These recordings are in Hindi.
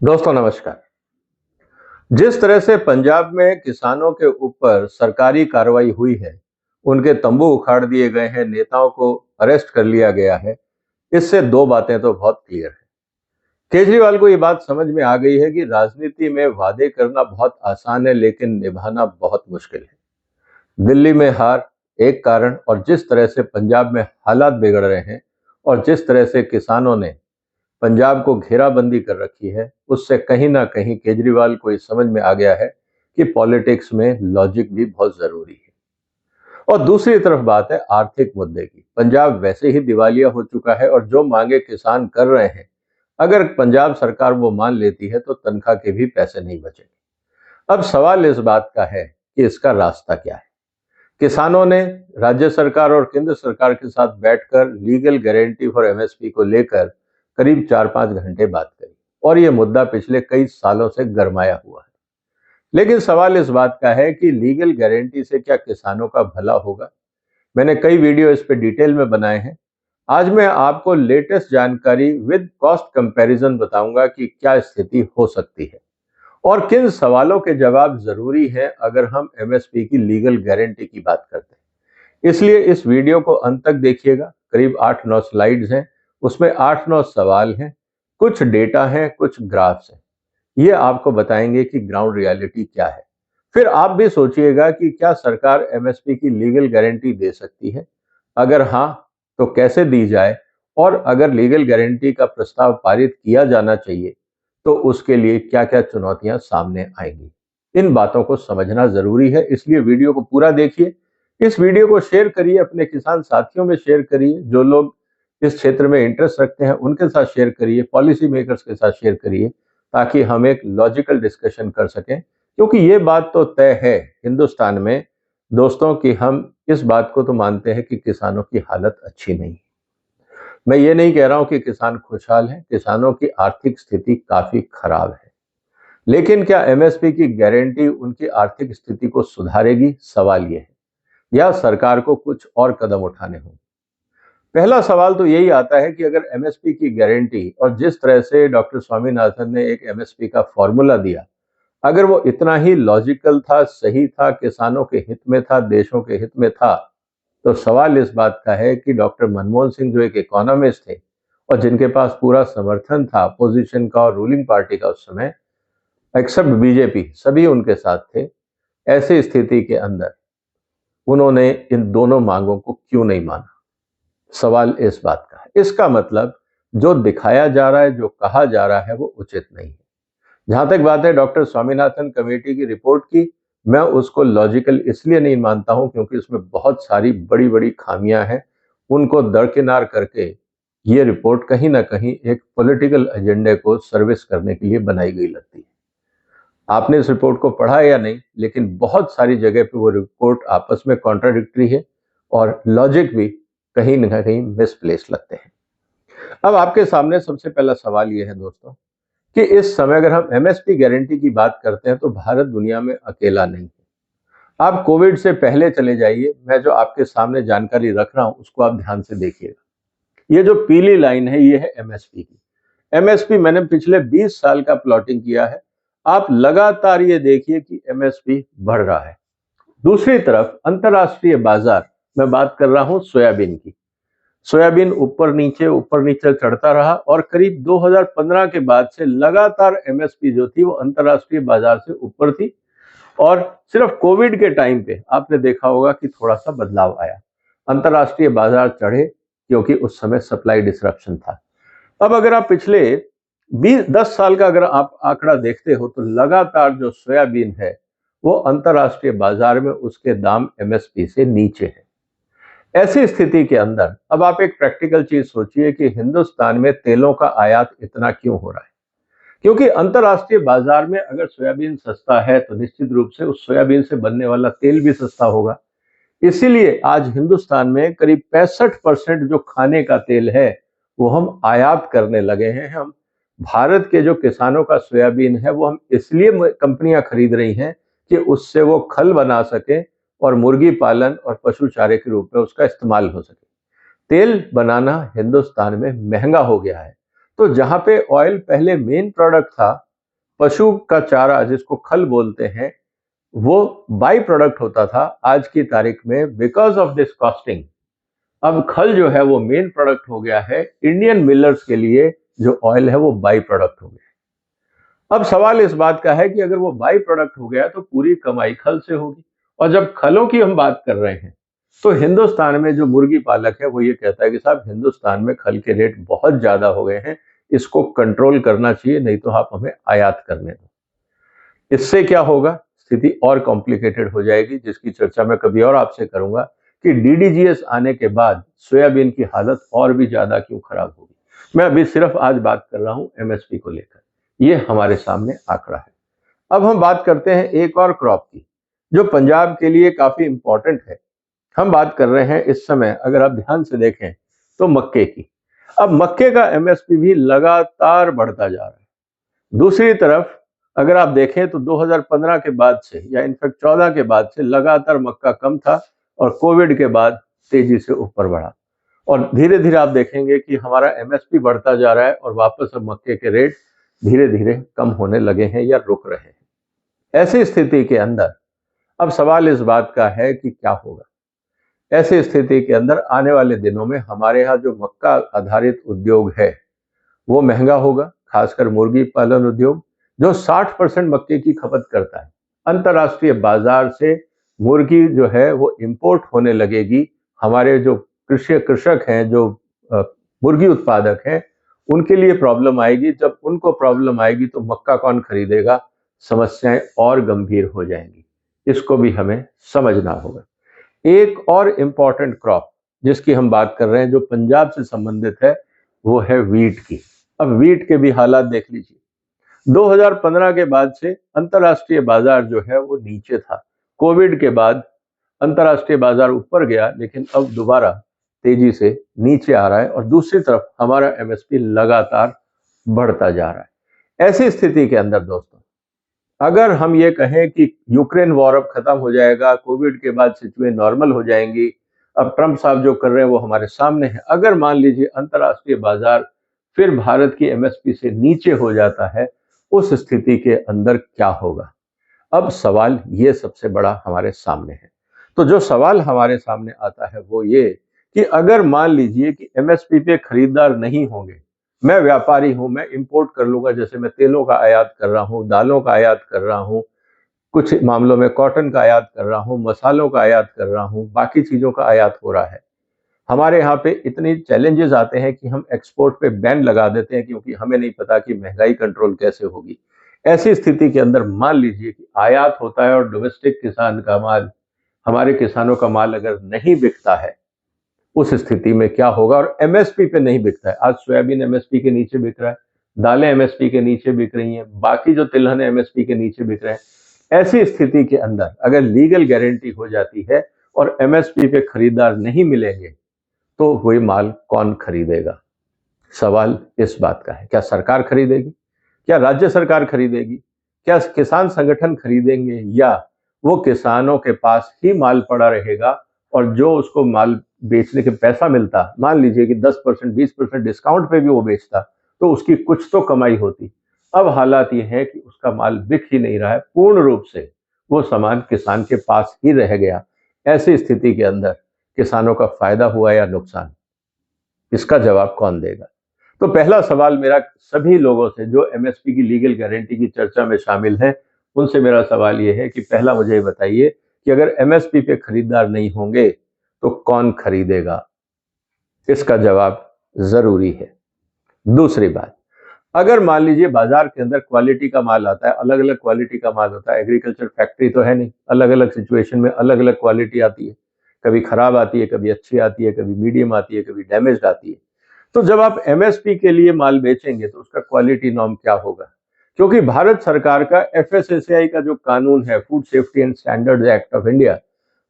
दोस्तों नमस्कार। जिस तरह से पंजाब में किसानों के ऊपर सरकारी कार्रवाई हुई है, उनके तंबू उखाड़ दिए गए हैं, नेताओं को अरेस्ट कर लिया गया है, इससे दो बातें तो बहुत क्लियर है। केजरीवाल को ये बात समझ में आ गई है कि राजनीति में वादे करना बहुत आसान है, लेकिन निभाना बहुत मुश्किल है। दिल्ली में हार एक कारण, और जिस तरह से पंजाब में हालात बिगड़ रहे हैं और जिस तरह से किसानों ने पंजाब को घेराबंदी कर रखी है, उससे कहीं ना कहीं केजरीवाल को ये समझ में आ गया है कि पॉलिटिक्स में लॉजिक भी बहुत जरूरी है। और दूसरी तरफ बात है आर्थिक मुद्दे की। पंजाब वैसे ही दिवालिया हो चुका है और जो मांगे किसान कर रहे हैं, अगर पंजाब सरकार वो मान लेती है तो तनख्वाह के भी पैसे नहीं बचेंगे। अब सवाल इस बात का है कि इसका रास्ता क्या है। किसानों ने राज्य सरकार और केंद्र सरकार के साथ बैठकर लीगल गारंटी फॉर एमएसपी को लेकर करीब 4-5 घंटे बात करी, और यह मुद्दा पिछले कई सालों से गरमाया हुआ है। लेकिन सवाल इस बात का है कि लीगल गारंटी से क्या किसानों का भला होगा। मैंने कई वीडियो इस पे डिटेल में बनाए हैं। आज मैं आपको लेटेस्ट जानकारी विद कॉस्ट कंपैरिजन बताऊंगा कि क्या स्थिति हो सकती है और किन सवालों के जवाब जरूरी है अगर हम एमएसपी की लीगल गारंटी की बात करते हैं। इसलिए इस वीडियो को अंत तक देखिएगा। करीब 8-9 स्लाइड्स हैं, उसमें 8-9 सवाल हैं, कुछ डेटा हैं, कुछ ग्राफ्स हैं। ये आपको बताएंगे कि ग्राउंड रियलिटी क्या है। फिर आप भी सोचिएगा कि क्या सरकार एमएसपी की लीगल गारंटी दे सकती है, अगर हाँ तो कैसे दी जाए, और अगर लीगल गारंटी का प्रस्ताव पारित किया जाना चाहिए तो उसके लिए क्या क्या चुनौतियां सामने आएंगी। इन बातों को समझना जरूरी है, इसलिए वीडियो को पूरा देखिए। इस वीडियो को शेयर करिए, अपने किसान साथियों में शेयर करिए, जो लोग इस क्षेत्र में इंटरेस्ट रखते हैं उनके साथ शेयर करिए, पॉलिसी मेकर्स के साथ शेयर करिए, ताकि हम एक लॉजिकल डिस्कशन कर सकें। क्योंकि ये बात तो तय है हिंदुस्तान में दोस्तों कि हम इस बात को तो मानते हैं कि किसानों की हालत अच्छी नहीं है। मैं ये नहीं कह रहा हूं कि किसान खुशहाल हैं, किसानों की आर्थिक स्थिति काफी खराब है। लेकिन क्या एमएसपी की गारंटी उनकी आर्थिक स्थिति को सुधारेगी, सवाल ये है, या सरकार को कुछ और कदम उठाने होंगे। पहला सवाल तो यही आता है कि अगर एमएसपी की गारंटी और जिस तरह से डॉक्टर स्वामीनाथन ने एक एमएसपी का फॉर्मूला दिया, अगर वो इतना ही लॉजिकल था, सही था, किसानों के हित में था, देशों के हित में था, तो सवाल इस बात का है कि डॉक्टर मनमोहन सिंह जो एक इकोनॉमिस्ट थे और जिनके पास पूरा समर्थन था अपोजिशन का और रूलिंग पार्टी का उस समय, एक्सेप्ट बीजेपी, सभी उनके साथ थे, ऐसी स्थिति के अंदर उन्होंने इन दोनों मांगों को क्यों नहीं माना। सवाल इस बात का है। इसका मतलब जो दिखाया जा रहा है, जो कहा जा रहा है, वो उचित नहीं है। जहां तक बात है डॉक्टर स्वामीनाथन कमेटी की रिपोर्ट की, मैं उसको लॉजिकल इसलिए नहीं मानता हूं क्योंकि उसमें बहुत सारी बड़ी बड़ी खामियां हैं। उनको दरकिनार करके ये रिपोर्ट कहीं ना कहीं एक पॉलिटिकल एजेंडे को सर्विस करने के लिए बनाई गई लगती है। आपने इस रिपोर्ट को पढ़ा है या नहीं, लेकिन बहुत सारी जगह पे वो रिपोर्ट आपस में कॉन्ट्राडिक्टरी है और लॉजिक भी कहीं ना कहीं मिसप्लेस लगते हैं। अब आपके सामने सबसे पहला सवाल यह है दोस्तों कि इस समय अगर हम एमएसपी गारंटी की बात करते हैं तो भारत दुनिया में अकेला नहीं है। आप कोविड से पहले चले जाइए, मैं जो आपके सामने जानकारी रख रहा हूं उसको आप ध्यान से देखिएगा। ये जो पीली लाइन है ये है एमएसपी की। एमएसपी मैंने पिछले 20 साल का प्लॉटिंग किया है। आप लगातार ये देखिए कि एमएसपी बढ़ रहा है। दूसरी तरफ अंतरराष्ट्रीय बाजार, मैं बात कर रहा हूं सोयाबीन की। सोयाबीन ऊपर नीचे चढ़ता रहा और करीब 2015 के बाद से लगातार एमएसपी जो थी वो अंतरराष्ट्रीय बाजार से ऊपर थी, और सिर्फ कोविड के टाइम पे आपने देखा होगा कि थोड़ा सा बदलाव आया, अंतरराष्ट्रीय बाजार चढ़े क्योंकि उस समय सप्लाई डिसरप्शन था। अब अगर आप पिछले 20-10 साल का अगर आप आंकड़ा देखते हो तो लगातार जो सोयाबीन है वो अंतरराष्ट्रीय बाजार में उसके दाम एमएसपी से नीचे है। ऐसी स्थिति के अंदर अब आप एक प्रैक्टिकल चीज सोचिए कि हिंदुस्तान में तेलों का आयात इतना क्यों हो रहा है। क्योंकि अंतरराष्ट्रीय बाजार में अगर सोयाबीन सस्ता है तो निश्चित रूप से उस सोयाबीन से बनने वाला तेल भी सस्ता होगा। इसीलिए आज हिंदुस्तान में करीब 65% जो खाने का तेल है वो हम आयात करने लगे हैं। हम भारत के जो किसानों का सोयाबीन है वो हम इसलिए कंपनियां खरीद रही हैं कि उससे वो खल बना सके और मुर्गी पालन और पशु चारे के रूप में उसका इस्तेमाल हो सके। तेल बनाना हिंदुस्तान में महंगा हो गया है। तो जहां पे ऑयल पहले मेन प्रोडक्ट था, पशु का चारा जिसको खल बोलते हैं, वो बाई प्रोडक्ट होता था। आज की तारीख में बिकॉज ऑफ दिस कॉस्टिंग अब खल जो है वो मेन प्रोडक्ट हो गया है। इंडियन मिलर्स के लिए जो ऑयल है वो बाई प्रोडक्ट हो गया। अब सवाल इस बात का है कि अगर वो बाई प्रोडक्ट हो गया तो पूरी कमाई खल से होगी। और जब खलों की हम बात कर रहे हैं तो हिंदुस्तान में जो मुर्गी पालक है वो ये कहता है कि साहब हिंदुस्तान में खल के रेट बहुत ज्यादा हो गए हैं, इसको कंट्रोल करना चाहिए, नहीं तो आप हमें आयात करने दो। इससे क्या होगा, स्थिति और कॉम्प्लिकेटेड हो जाएगी, जिसकी चर्चा मैं कभी और आपसे करूंगा कि डीडीजीएस आने के बाद सोयाबीन की हालत और भी ज्यादा क्यों खराब होगी। मैं अभी सिर्फ आज बात कर रहा हूं एमएसपी को लेकर, ये हमारे सामने आंकड़ा है। अब हम बात करते हैं एक और क्रॉप की जो पंजाब के लिए काफी इंपॉर्टेंट है। हम बात कर रहे हैं इस समय, अगर आप ध्यान से देखें तो मक्के की। अब मक्के का एमएसपी भी लगातार बढ़ता जा रहा है। दूसरी तरफ अगर आप देखें तो 2015 के बाद से या इनफैक्ट 14 के बाद से लगातार मक्का कम था और कोविड के बाद तेजी से ऊपर बढ़ा। और धीरे धीरे आप देखेंगे कि हमारा एमएसपी बढ़ता जा रहा है और वापस अब मक्के के रेट धीरे धीरे कम होने लगे हैं या रुक रहे हैं। ऐसी स्थिति के अंदर अब सवाल इस बात का है कि क्या होगा। ऐसी स्थिति के अंदर आने वाले दिनों में हमारे यहाँ जो मक्का आधारित उद्योग है वो महंगा होगा, खासकर मुर्गी पालन उद्योग जो 60% मक्के की खपत करता है। अंतर्राष्ट्रीय बाजार से मुर्गी जो है वो इंपोर्ट होने लगेगी। हमारे जो कृषक हैं, जो मुर्गी उत्पादक हैं, उनके लिए प्रॉब्लम आएगी। जब उनको प्रॉब्लम आएगी तो मक्का कौन खरीदेगा, समस्याएं और गंभीर हो जाएंगी। इसको भी हमें समझना होगा। एक और इंपॉर्टेंट क्रॉप जिसकी हम बात कर रहे हैं जो पंजाब से संबंधित है वो है वीट की। अब वीट के भी हालात देख लीजिए। 2015 के बाद से अंतर्राष्ट्रीय बाजार जो है वो नीचे था। कोविड के बाद अंतर्राष्ट्रीय बाजार ऊपर गया, लेकिन अब दोबारा तेजी से नीचे आ रहा है और दूसरी तरफ हमारा एमएसपी लगातार बढ़ता जा रहा है। ऐसी स्थिति के अंदर दोस्तों, अगर हम ये कहें कि यूक्रेन वॉर अब खत्म हो जाएगा, कोविड के बाद सिचुएशन नॉर्मल हो जाएंगी, अब ट्रंप साहब जो कर रहे हैं वो हमारे सामने है, अगर मान लीजिए अंतर्राष्ट्रीय बाजार फिर भारत की एमएसपी से नीचे हो जाता है, उस स्थिति के अंदर क्या होगा। अब सवाल ये सबसे बड़ा हमारे सामने है। तो जो सवाल हमारे सामने आता है वो ये कि अगर मान लीजिए कि एमएसपी पे खरीदार नहीं होंगे, मैं व्यापारी हूं, मैं इंपोर्ट कर लूंगा, जैसे मैं तेलों का आयात कर रहा हूं, दालों का आयात कर रहा हूं, कुछ मामलों में कॉटन का आयात कर रहा हूं, मसालों का आयात कर रहा हूं, बाकी चीजों का आयात हो रहा है। हमारे यहाँ पे इतने चैलेंजेस आते हैं कि हम एक्सपोर्ट पे बैन लगा देते हैं क्योंकि हमें नहीं पता कि महंगाई कंट्रोल कैसे होगी। ऐसी स्थिति के अंदर मान लीजिए कि आयात होता है और डोमेस्टिक किसान का माल, हमारे किसानों का माल अगर नहीं बिकता है, उस स्थिति में क्या होगा। और एमएसपी पे नहीं बिकता है, आज सोयाबीन एमएसपी के नीचे बिक रहा है, दालें एमएसपी के नीचे बिक रही हैं, बाकी जो तिलहन एमएसपी के नीचे बिक रहे हैं। ऐसी स्थिति के अंदर अगर लीगल गारंटी हो जाती है और एमएसपी पे खरीदार नहीं मिलेंगे तो वही माल कौन खरीदेगा। सवाल इस बात का है, क्या सरकार खरीदेगी, क्या राज्य सरकार खरीदेगी, क्या किसान संगठन खरीदेंगे, या वो किसानों के पास ही माल पड़ा रहेगा और जो उसको माल बेचने के पैसा मिलता, मान लीजिए कि 10% 20% डिस्काउंट पे भी वो बेचता तो उसकी कुछ तो कमाई होती। अब हालात ये है कि उसका माल बिक ही नहीं रहा है, पूर्ण रूप से वो सामान किसान के पास ही रह गया। ऐसी स्थिति के अंदर किसानों का फायदा हुआ या नुकसान, इसका जवाब कौन देगा। तो पहला सवाल मेरा सभी लोगों से जो एमएसपी की लीगल गारंटी की चर्चा में शामिल है, उनसे मेरा सवाल यह है कि पहला मुझे ये बताइए कि अगर एमएसपी पे खरीदार नहीं होंगे तो कौन खरीदेगा। इसका जवाब जरूरी है। दूसरी बात, अगर मान लीजिए बाजार के अंदर क्वालिटी का माल आता है, अलग अलग क्वालिटी का माल होता है, एग्रीकल्चर फैक्ट्री तो है नहीं, अलग अलग सिचुएशन में अलग अलग क्वालिटी आती है, कभी खराब आती है, कभी अच्छी आती है, कभी मीडियम आती है, कभी डैमेज्ड आती है। तो जब आप एमएसपी के लिए माल बेचेंगे तो उसका क्वालिटी नॉर्म क्या होगा, क्योंकि भारत सरकार का एफएसएसएआई का जो कानून है, food safety and standards act of India,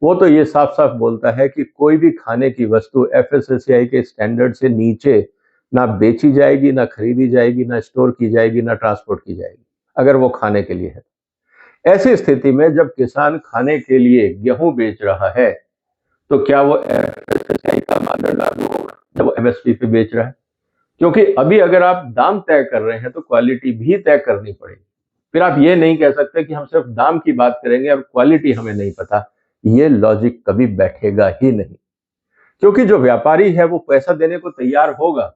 वो तो ये साफ साफ बोलता है कि कोई भी खाने की वस्तु एफएसएसएआई के स्टैंडर्ड से नीचे ना बेची जाएगी, ना खरीदी जाएगी, ना स्टोर की जाएगी, ना ट्रांसपोर्ट की जाएगी, अगर वो खाने के लिए है। ऐसी स्थिति में जब किसान खाने के लिए गेहूं बेच रहा है तो क्या वो एफएसएसआई का मानदंड लागू होगा जब वो एमएसपी पे बेच रहा है। क्योंकि अभी अगर आप दाम तय कर रहे हैं तो क्वालिटी भी तय करनी पड़ेगी। फिर आप ये नहीं कह सकते कि हम सिर्फ दाम की बात करेंगे और क्वालिटी हमें नहीं पता। ये लॉजिक कभी बैठेगा ही नहीं, क्योंकि जो व्यापारी है वो पैसा देने को तैयार होगा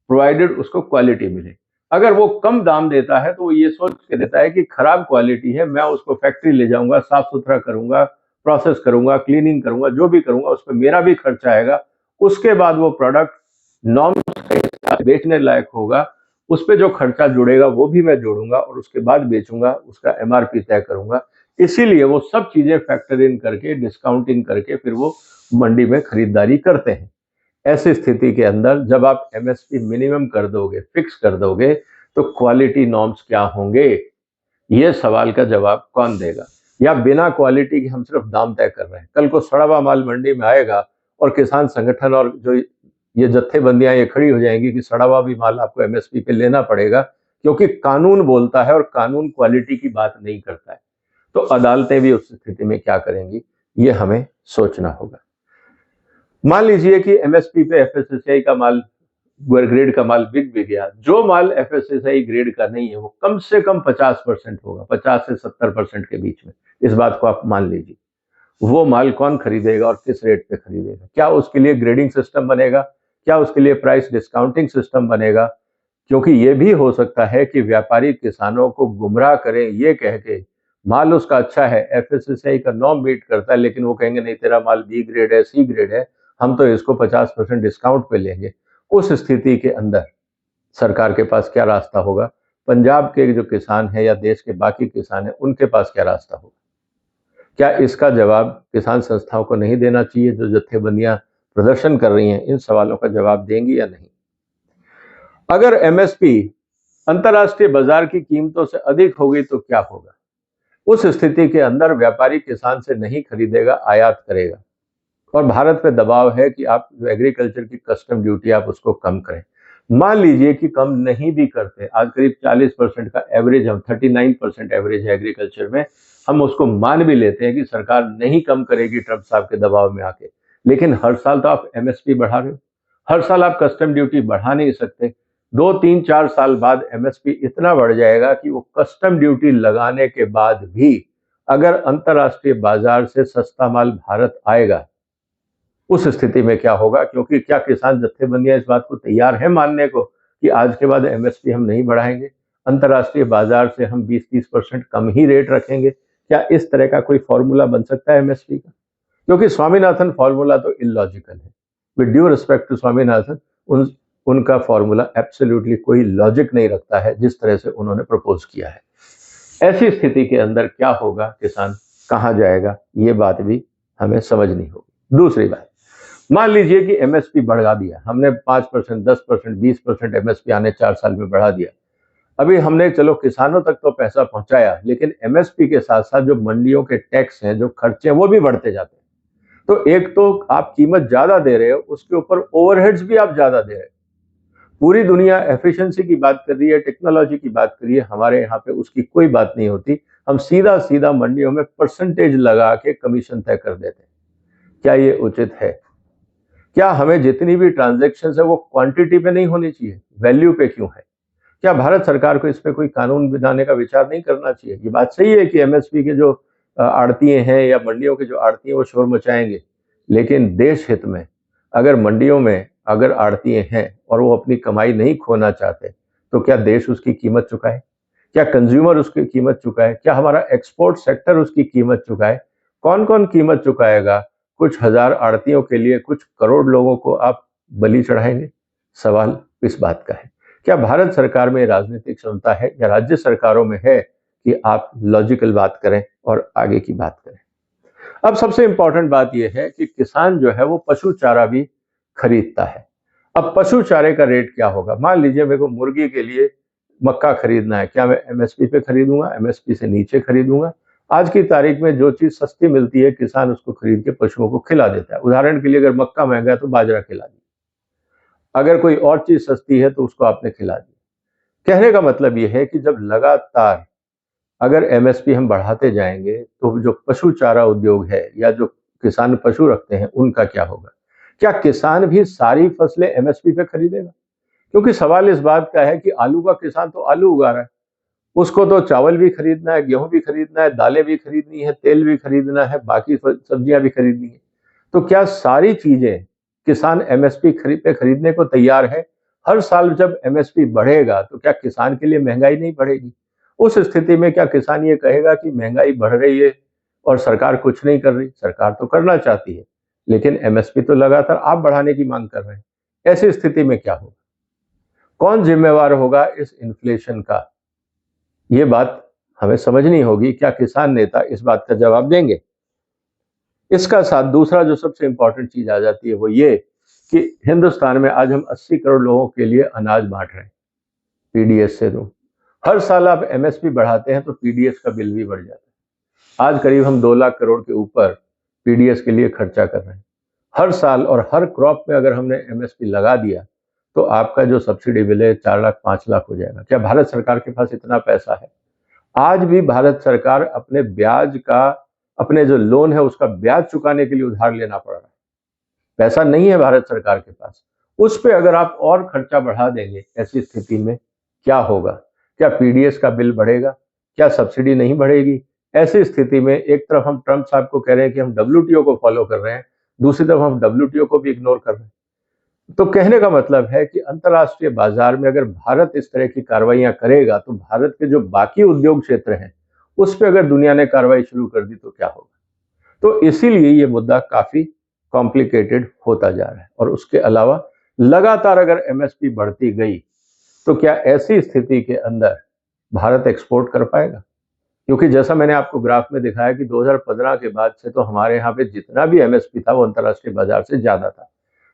प्रोवाइडेड उसको क्वालिटी मिले। अगर वो कम दाम देता है तो वो ये सोच के देता है कि खराब क्वालिटी है, मैं उसको फैक्ट्री ले जाऊंगा, साफ सुथरा करूंगा, प्रोसेस करूंगा, क्लीनिंग करूंगा, जो भी करूंगा उस पर मेरा भी खर्चा आएगा। उसके बाद वो प्रोडक्ट नॉर्म्स के साथ बेचने लायक होगा, उस पर जो खर्चा जुड़ेगा वो भी मैं जोड़ूंगा और उसके बाद बेचूंगा, उसका एमआरपी तय करूंगा। इसीलिए वो सब चीजें फैक्टर इन करके, डिस्काउंटिंग करके फिर वो मंडी में खरीदारी करते हैं। ऐसी स्थिति के अंदर जब आप एमएसपी मिनिमम कर दोगे, फिक्स कर दोगे, तो क्वालिटी नॉर्म्स क्या होंगे, ये सवाल का जवाब कौन देगा? या बिना क्वालिटी के हम सिर्फ दाम तय कर रहे हैं, कल को सड़ा हुआ माल मंडी में आएगा और किसान संगठन और जो ये जत्थेबंदियां ये खड़ी हो जाएंगी कि सड़ा हुआ भी माल आपको एमएसपी पे लेना पड़ेगा, क्योंकि कानून बोलता है और कानून क्वालिटी की बात नहीं करता है। तो अदालतें भी उस स्थिति में क्या करेंगी, ये हमें सोचना होगा। मान लीजिए कि एमएसपी पे एफएसएसआई का माल, ग्रेड का माल बिक भी गया। जो माल एफएसएसआई ग्रेड का नहीं है वो कम से कम 50% होगा, 50 से 70% के बीच में। इस बात को आप मान लीजिए। वो माल कौन खरीदेगा और किस रेट पे खरीदेगा? क्या उसके लिए ग्रेडिंग सिस्टम बनेगा? क्या उसके लिए प्राइस डिस्काउंटिंग सिस्टम बनेगा? क्योंकि ये भी हो सकता है कि व्यापारी किसानों को गुमराह करें ये कह के, माल उसका अच्छा है, एफएसएसआई का नॉर्म मीट करता है, लेकिन वो कहेंगे नहीं तेरा माल बी ग्रेड है, सी ग्रेड है, हम तो इसको 50% डिस्काउंट पे लेंगे। उस स्थिति के अंदर सरकार के पास क्या रास्ता होगा? पंजाब के जो किसान है या देश के बाकी किसान है उनके पास क्या रास्ता होगा? क्या इसका जवाब किसान संस्थाओं को नहीं देना चाहिए जो जत्थेबंदियां प्रदर्शन कर रही हैं? इन सवालों का जवाब देंगी या नहीं? अगर एमएसपी अंतर्राष्ट्रीय बाजार की कीमतों से अधिक होगी तो क्या होगा? उस स्थिति के अंदर व्यापारी किसान से नहीं खरीदेगा, आयात करेगा। और भारत पे दबाव है कि आप जो एग्रीकल्चर की कस्टम ड्यूटी आप उसको कम करें। मान लीजिए कि कम नहीं भी करते, आज करीब 40% का एवरेज, हम 39% एवरेज है एग्रीकल्चर में, हम उसको मान भी लेते हैं कि सरकार नहीं कम करेगी ट्रम्प साहब के दबाव में आके, लेकिन हर साल तो आप एमएसपी बढ़ा रहे हो, हर साल आप कस्टम ड्यूटी बढ़ा नहीं सकते। 2 3 4 साल बाद एमएसपी इतना बढ़ जाएगा कि वो कस्टम ड्यूटी लगाने के बाद भी अगर अंतर्राष्ट्रीय बाजार से सस्ता माल भारत आएगा, उस स्थिति में क्या होगा? क्योंकि क्या किसान जत्थेबंदियां इस बात को तैयार है मानने को कि आज के बाद एमएसपी हम नहीं बढ़ाएंगे, अंतर्राष्ट्रीय बाजार से हम 20-30% कम ही रेट रखेंगे? क्या इस तरह का कोई फॉर्मूला बन सकता है एमएसपी का? क्योंकि स्वामीनाथन फॉर्मूला तो इलॉजिकल है। With due respect to Swaminathan, उनका फॉर्मूला एब्सोल्युटली कोई लॉजिक नहीं रखता है जिस तरह से उन्होंने प्रपोज किया है। ऐसी स्थिति के अंदर क्या होगा, किसान कहां जाएगा, ये बात भी हमें समझनी होगी। दूसरी बात, मान लीजिए कि एमएसपी बढ़ा दिया हमने, 5%, 10%, 20% एमएसपी आने 4 साल में बढ़ा दिया। अभी हमने चलो किसानों तक तो पैसा पहुंचाया, लेकिन एमएसपी के साथ साथ जो मंडियों के टैक्स हैं, जो खर्चे हैं, वो भी बढ़ते जाते हैं। तो एक तो आप कीमत ज्यादा दे रहे हो, उसके ऊपर ओवरहेड्स भी आप ज्यादा दे रहे हो। पूरी दुनिया एफिशिएंसी की बात कर रही है, टेक्नोलॉजी की बात कर रही है, हमारे यहाँ पे उसकी कोई बात नहीं होती। हम सीधा सीधा मंडियों में परसेंटेज लगा के कमीशन तय कर देते हैं। क्या ये उचित है? क्या हमें जितनी भी ट्रांजैक्शन है वो क्वांटिटी पे नहीं होनी चाहिए, वैल्यू पे क्यों है? क्या भारत सरकार को इस पे कोई कानून बनाने का विचार नहीं करना चाहिए? ये बात सही है कि एमएसपी के जो आड़तीये हैं या मंडियों के जो आड़तीये वो शोर मचाएंगे, लेकिन देश हित में अगर मंडियों में अगर आड़तीये हैं और वो अपनी कमाई नहीं खोना चाहते, तो क्या देश उसकी कीमत चुकाए? क्या कंज्यूमर उसकी कीमत चुकाए? क्या हमारा एक्सपोर्ट सेक्टर उसकी कीमत चुकाए? कौन कौन कीमत चुकाएगा? कुछ हजार आड़तियों के लिए कुछ करोड़ लोगों को आप बलि चढ़ाएंगे? सवाल इस बात का है। क्या भारत सरकार में राजनीतिक क्षमता है या राज्य सरकारों में है कि आप लॉजिकल बात करें और आगे की बात करें? अब सबसे इंपॉर्टेंट बात यह है कि किसान जो है वो पशु चारा भी खरीदता है। अब पशु चारे का रेट क्या होगा? मान लीजिए मेरे को मुर्गी के लिए मक्का खरीदना है, क्या मैं एमएसपी पे खरीदूंगा, एमएसपी से नीचे खरीदूंगा? आज की तारीख में जो चीज सस्ती मिलती है किसान उसको खरीद के पशुओं को खिला देता है। उदाहरण के लिए अगर मक्का महंगा है तो बाजरा खिला दिया, अगर कोई और चीज सस्ती है तो उसको आपने खिला दिया। कहने का मतलब यह है कि जब लगातार अगर एमएसपी हम बढ़ाते जाएंगे तो जो पशु चारा उद्योग है या जो किसान पशु रखते हैं उनका क्या होगा? क्या किसान भी सारी फसलें एमएसपी पे खरीदेगा? क्योंकि सवाल इस बात का है कि आलू का किसान तो आलू उगा रहा है, उसको तो चावल भी खरीदना है, गेहूं भी खरीदना है, दालें भी खरीदनी है, तेल भी खरीदना है, बाकी सब्जियां भी खरीदनी है। तो क्या सारी चीजें किसान एमएसपी पे खरीदने को तैयार है? हर साल जब एमएसपी बढ़ेगा तो क्या किसान के लिए महंगाई नहीं बढ़ेगी? उस स्थिति में क्या किसान ये कहेगा कि महंगाई बढ़ रही है और सरकार कुछ नहीं कर रही? सरकार तो करना चाहती है, लेकिन एमएसपी तो लगातार आप बढ़ाने की मांग कर रहे हैं। ऐसी स्थिति में क्या होगा? कौन जिम्मेवार होगा इस इन्फ्लेशन का? ये बात हमें समझनी होगी। क्या किसान नेता इस बात का जवाब देंगे? इसका साथ दूसरा जो सबसे इंपॉर्टेंट चीज आ जाती है वो ये कि हिंदुस्तान में आज हम 80 करोड़ लोगों के लिए अनाज बांट रहे हैं पीडीएस से। तो हर साल आप एमएसपी बढ़ाते हैं तो पीडीएस का बिल भी बढ़ जाता है। आज करीब हम 2 लाख करोड़ के ऊपर पीडीएस के लिए खर्चा कर रहे हैं हर साल। और हर क्रॉप में अगर हमने एमएसपी लगा दिया तो आपका जो सब्सिडी बिल है 4 लाख 5 लाख हो जाएगा। क्या भारत सरकार के पास इतना पैसा है? आज भी भारत सरकार अपने ब्याज का, अपने जो लोन है उसका ब्याज चुकाने के लिए उधार लेना पड़ रहा है। पैसा नहीं है भारत सरकार के पास। उस पे अगर आप और खर्चा बढ़ा देंगे, ऐसी स्थिति में क्या होगा? क्या पीडीएस का बिल बढ़ेगा? क्या सब्सिडी नहीं बढ़ेगी? ऐसी स्थिति में एक तरफ हम ट्रंप साहब को कह रहे हैं कि हम डब्ल्यूटीओ को फॉलो कर रहे हैं, दूसरी तरफ हम डब्ल्यूटीओ को भी इग्नोर कर रहे हैं। तो कहने का मतलब है कि अंतर्राष्ट्रीय बाजार में अगर भारत इस तरह की कार्रवाइयां करेगा तो भारत के जो बाकी उद्योग क्षेत्र हैं उस पर अगर दुनिया ने कार्रवाई शुरू कर दी तो क्या होगा? तो इसीलिए ये मुद्दा काफी कॉम्प्लिकेटेड होता जा रहा है। और उसके अलावा लगातार अगर एमएसपी बढ़ती गई तो क्या ऐसी स्थिति के अंदर भारत एक्सपोर्ट कर पाएगा? क्योंकि जैसा मैंने आपको ग्राफ में दिखाया कि 2015 के बाद से तो हमारे यहाँ पे जितना भी एमएसपी था वो अंतर्राष्ट्रीय बाजार से ज्यादा था।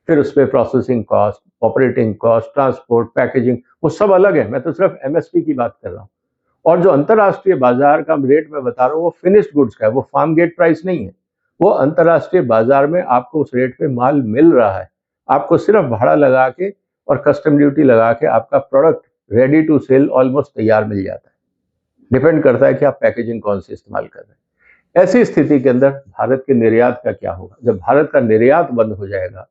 फिर उस पर processing cost, operating cost, transport, packaging, वो सब अलग है। मैं तो सिर्फ एमएसपी की बात कर रहा हूँ। और जो अंतर्राष्ट्रीय बाजार का रेट मैं बता रहा हूँ वो फिनिश्ड गुड्स का है, वो फार्म गेट प्राइस नहीं है। वो अंतर्राष्ट्रीय बाजार में आपको उस रेट पे माल मिल रहा है। आपको सिर्फ भाड़ा लगा के और कस्टम ड्यूटी लगा के आपका product ready to sell almost तैयार मिल जाता है। डिपेंड करता है कि आप पैकेजिंग कौन सी इस्तेमाल कर रहे हैं। ऐसी स्थिति के अंदर भारत के निर्यात का क्या होगा? जब भारत का निर्यात बंद हो जाएगा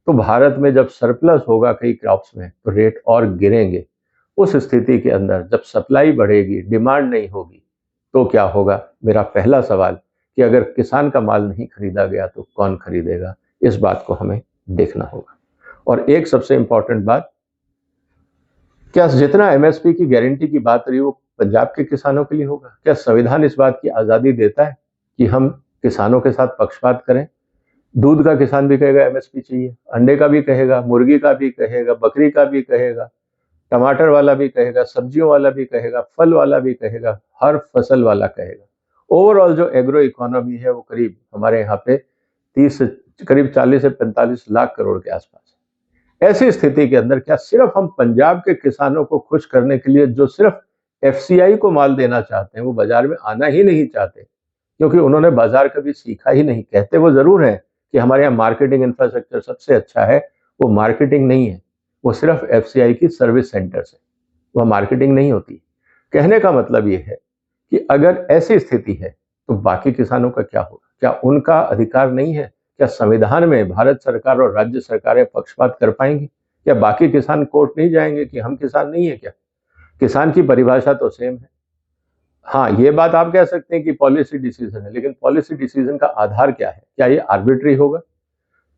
तो भारत में जब सरप्लस होगा कई क्रॉप्स में तो रेट और गिरेंगे। उस स्थिति के अंदर जब सप्लाई बढ़ेगी, डिमांड नहीं होगी, तो क्या होगा? मेरा पहला सवाल कि अगर किसान का माल नहीं खरीदा गया तो कौन खरीदेगा? इस बात को हमें देखना होगा। और एक सबसे इंपॉर्टेंट बात, क्या जितना एमएसपी की गारंटी की बात रही वो पंजाब के किसानों के लिए होगा? क्या संविधान इस बात की आजादी देता है कि हम किसानों के साथ पक्षपात करें? दूध का किसान भी कहेगा एमएसपी चाहिए, अंडे का भी कहेगा, मुर्गी का भी कहेगा, बकरी का भी कहेगा, टमाटर वाला भी कहेगा, सब्जियों वाला भी कहेगा, फल वाला भी कहेगा, हर फसल वाला कहेगा। ओवरऑल जो एग्रो इकोनॉमी है वो करीब हमारे यहाँ पे 30 करीब 40 से 45 लाख करोड़ के आसपास है। ऐसी स्थिति के अंदर क्या सिर्फ हम पंजाब के किसानों को खुश करने के लिए जो सिर्फ एफसीआई को माल देना चाहते हैं वो बाजार में आना ही नहीं चाहते, क्योंकि उन्होंने बाजार कभी सीखा ही नहीं। कहते वो जरूर है कि हमारे यहाँ मार्केटिंग इंफ्रास्ट्रक्चर सबसे अच्छा है, वो मार्केटिंग नहीं है, वो सिर्फ एफसीआई की सर्विस सेंटर्स है, वह मार्केटिंग नहीं होती। कहने का मतलब ये है कि अगर ऐसी स्थिति है तो बाकी किसानों का क्या होगा? क्या उनका अधिकार नहीं है? क्या संविधान में भारत सरकार और राज्य सरकारें पक्षपात कर पाएंगी? क्या बाकी किसान कोर्ट नहीं जाएंगे कि हम किसान नहीं है क्या? किसान की परिभाषा तो सेम है। हाँ, ये बात आप कह सकते हैं कि पॉलिसी डिसीजन है, लेकिन पॉलिसी डिसीजन का आधार क्या है? क्या ये आर्बिट्री होगा?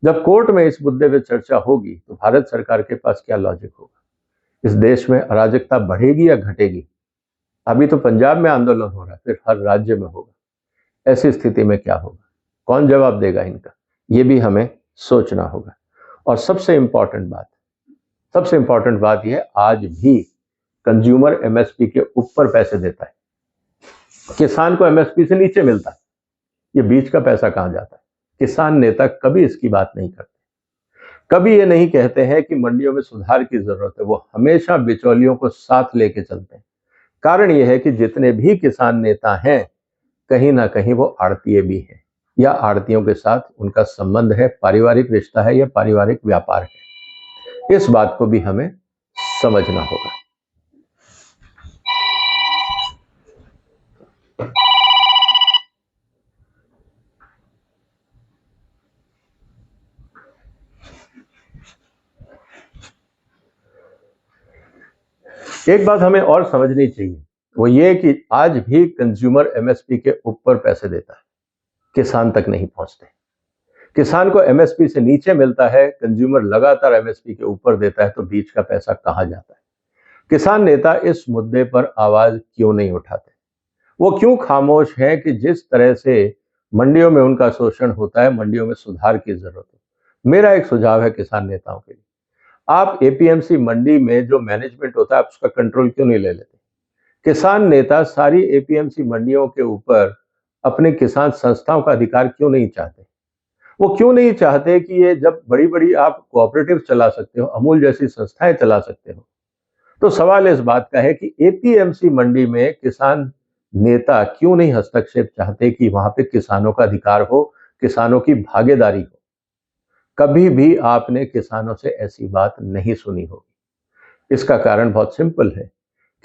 जब कोर्ट में इस मुद्दे पे चर्चा होगी तो भारत सरकार के पास क्या लॉजिक होगा? इस देश में अराजकता बढ़ेगी या घटेगी? अभी तो पंजाब में आंदोलन हो रहा है, फिर हर राज्य में होगा। ऐसी स्थिति में क्या होगा? कौन जवाब देगा इनका? ये भी हमें सोचना होगा। और सबसे इंपॉर्टेंट बात यह है, आज भी कंज्यूमर एमएसपी के ऊपर पैसे देता है, किसान को एमएसपी से नीचे मिलता है। ये बीच का पैसा कहां जाता है? किसान नेता कभी इसकी बात नहीं करते, कभी ये नहीं कहते हैं कि मंडियों में सुधार की जरूरत है। वो हमेशा बिचौलियों को साथ लेके चलते हैं। कारण यह है कि जितने भी किसान नेता हैं कहीं ना कहीं वो आड़तीय भी हैं, या आड़तियों के साथ उनका संबंध है, पारिवारिक रिश्ता है या पारिवारिक व्यापार है। इस बात को भी हमें समझना होगा। एक बात हमें और समझनी चाहिए वो ये कि आज भी कंज्यूमर एमएसपी के ऊपर पैसे देता है, किसान तक नहीं पहुंचते। किसान को एमएसपी से नीचे मिलता है, कंज्यूमर लगातार एमएसपी के ऊपर देता है, तो बीच का पैसा कहां जाता है? किसान नेता इस मुद्दे पर आवाज क्यों नहीं उठाते? वो क्यों खामोश हैं कि जिस तरह से मंडियों में उनका शोषण होता है, मंडियों में सुधार की जरूरत है। मेरा एक सुझाव है किसान नेताओं के लिए, आप एपीएमसी मंडी में जो मैनेजमेंट होता है, आप उसका कंट्रोल क्यों नहीं ले लेते? किसान नेता सारी एपीएमसी मंडियों के ऊपर अपने किसान संस्थाओं का अधिकार क्यों नहीं चाहते? वो क्यों नहीं चाहते कि ये जब बड़ी बड़ी आप कोऑपरेटिव चला सकते हो, अमूल जैसी संस्थाएं चला सकते हो, तो सवाल इस बात का है कि एपीएमसी मंडी में किसान नेता क्यों नहीं हस्तक्षेप चाहते कि वहां पे किसानों का अधिकार हो, किसानों की भागीदारी हो? कभी भी आपने किसानों से ऐसी बात नहीं सुनी होगी। इसका कारण बहुत सिंपल है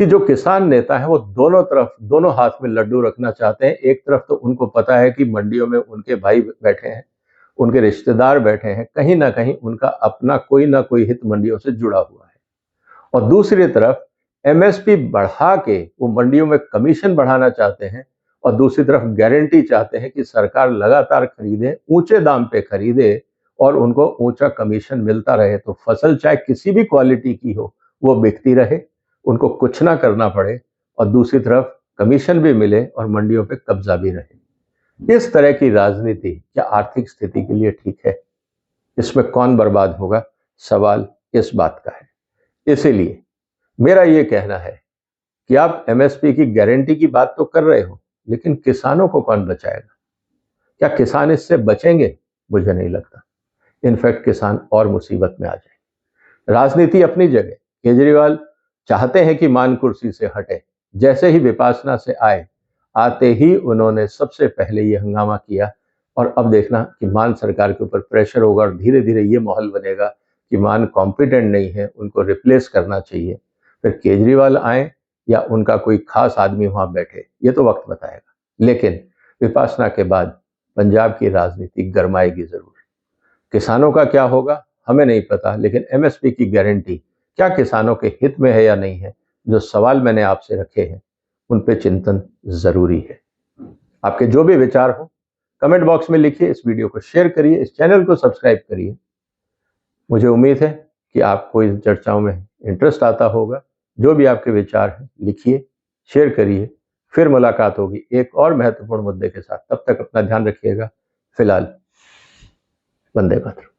कि जो किसान नेता है वो दोनों तरफ, दोनों हाथ में लड्डू रखना चाहते हैं। एक तरफ तो उनको पता है कि मंडियों में उनके भाई बैठे हैं, उनके रिश्तेदार बैठे हैं, कहीं ना कहीं उनका अपना कोई ना कोई हित मंडियों से जुड़ा हुआ है। और दूसरी तरफ एमएसपी बढ़ा के वो मंडियों में कमीशन बढ़ाना चाहते हैं, और दूसरी तरफ गारंटी चाहते हैं कि सरकार लगातार खरीदे, ऊंचे दाम पे खरीदे और उनको ऊंचा कमीशन मिलता रहे, तो फसल चाहे किसी भी क्वालिटी की हो वो बिकती रहे, उनको कुछ ना करना पड़े, और दूसरी तरफ कमीशन भी मिले और मंडियों पे कब्जा भी रहे। इस तरह की राजनीति क्या आर्थिक स्थिति के लिए ठीक है? इसमें कौन बर्बाद होगा, सवाल इस बात का है। इसीलिए मेरा ये कहना है कि आप एमएसपी की गारंटी की बात तो कर रहे हो, लेकिन किसानों को कौन बचाएगा? क्या किसान इससे बचेंगे? मुझे नहीं लगता। इनफैक्ट किसान और मुसीबत में आ जाए। राजनीति अपनी जगह, केजरीवाल चाहते हैं कि मान कुर्सी से हटे। जैसे ही विपासना से आए, आते ही उन्होंने सबसे पहले ये हंगामा किया, और अब देखना कि मान सरकार के ऊपर प्रेशर होगा और धीरे धीरे ये माहौल बनेगा कि मान कॉम्पिटेंट नहीं है, उनको रिप्लेस करना चाहिए। फिर केजरीवाल आए या उनका कोई खास आदमी वहां बैठे, ये तो वक्त बताएगा। लेकिन विपासना के बाद पंजाब की राजनीति गरमाएगी जरूर। किसानों का क्या होगा हमें नहीं पता, लेकिन एमएसपी की गारंटी क्या किसानों के हित में है या नहीं है, जो सवाल मैंने आपसे रखे हैं उन पे चिंतन जरूरी है। आपके जो भी विचार हो कमेंट बॉक्स में लिखिए, इस वीडियो को शेयर करिए, इस चैनल को सब्सक्राइब करिए। मुझे उम्मीद है कि आपको इस चर्चाओं में इंटरेस्ट आता होगा। जो भी आपके विचार हैं लिखिए, शेयर करिए। फिर मुलाकात होगी एक और महत्वपूर्ण मुद्दे के साथ। तब तक अपना ध्यान रखिएगा। फिलहाल वंदे मातरम।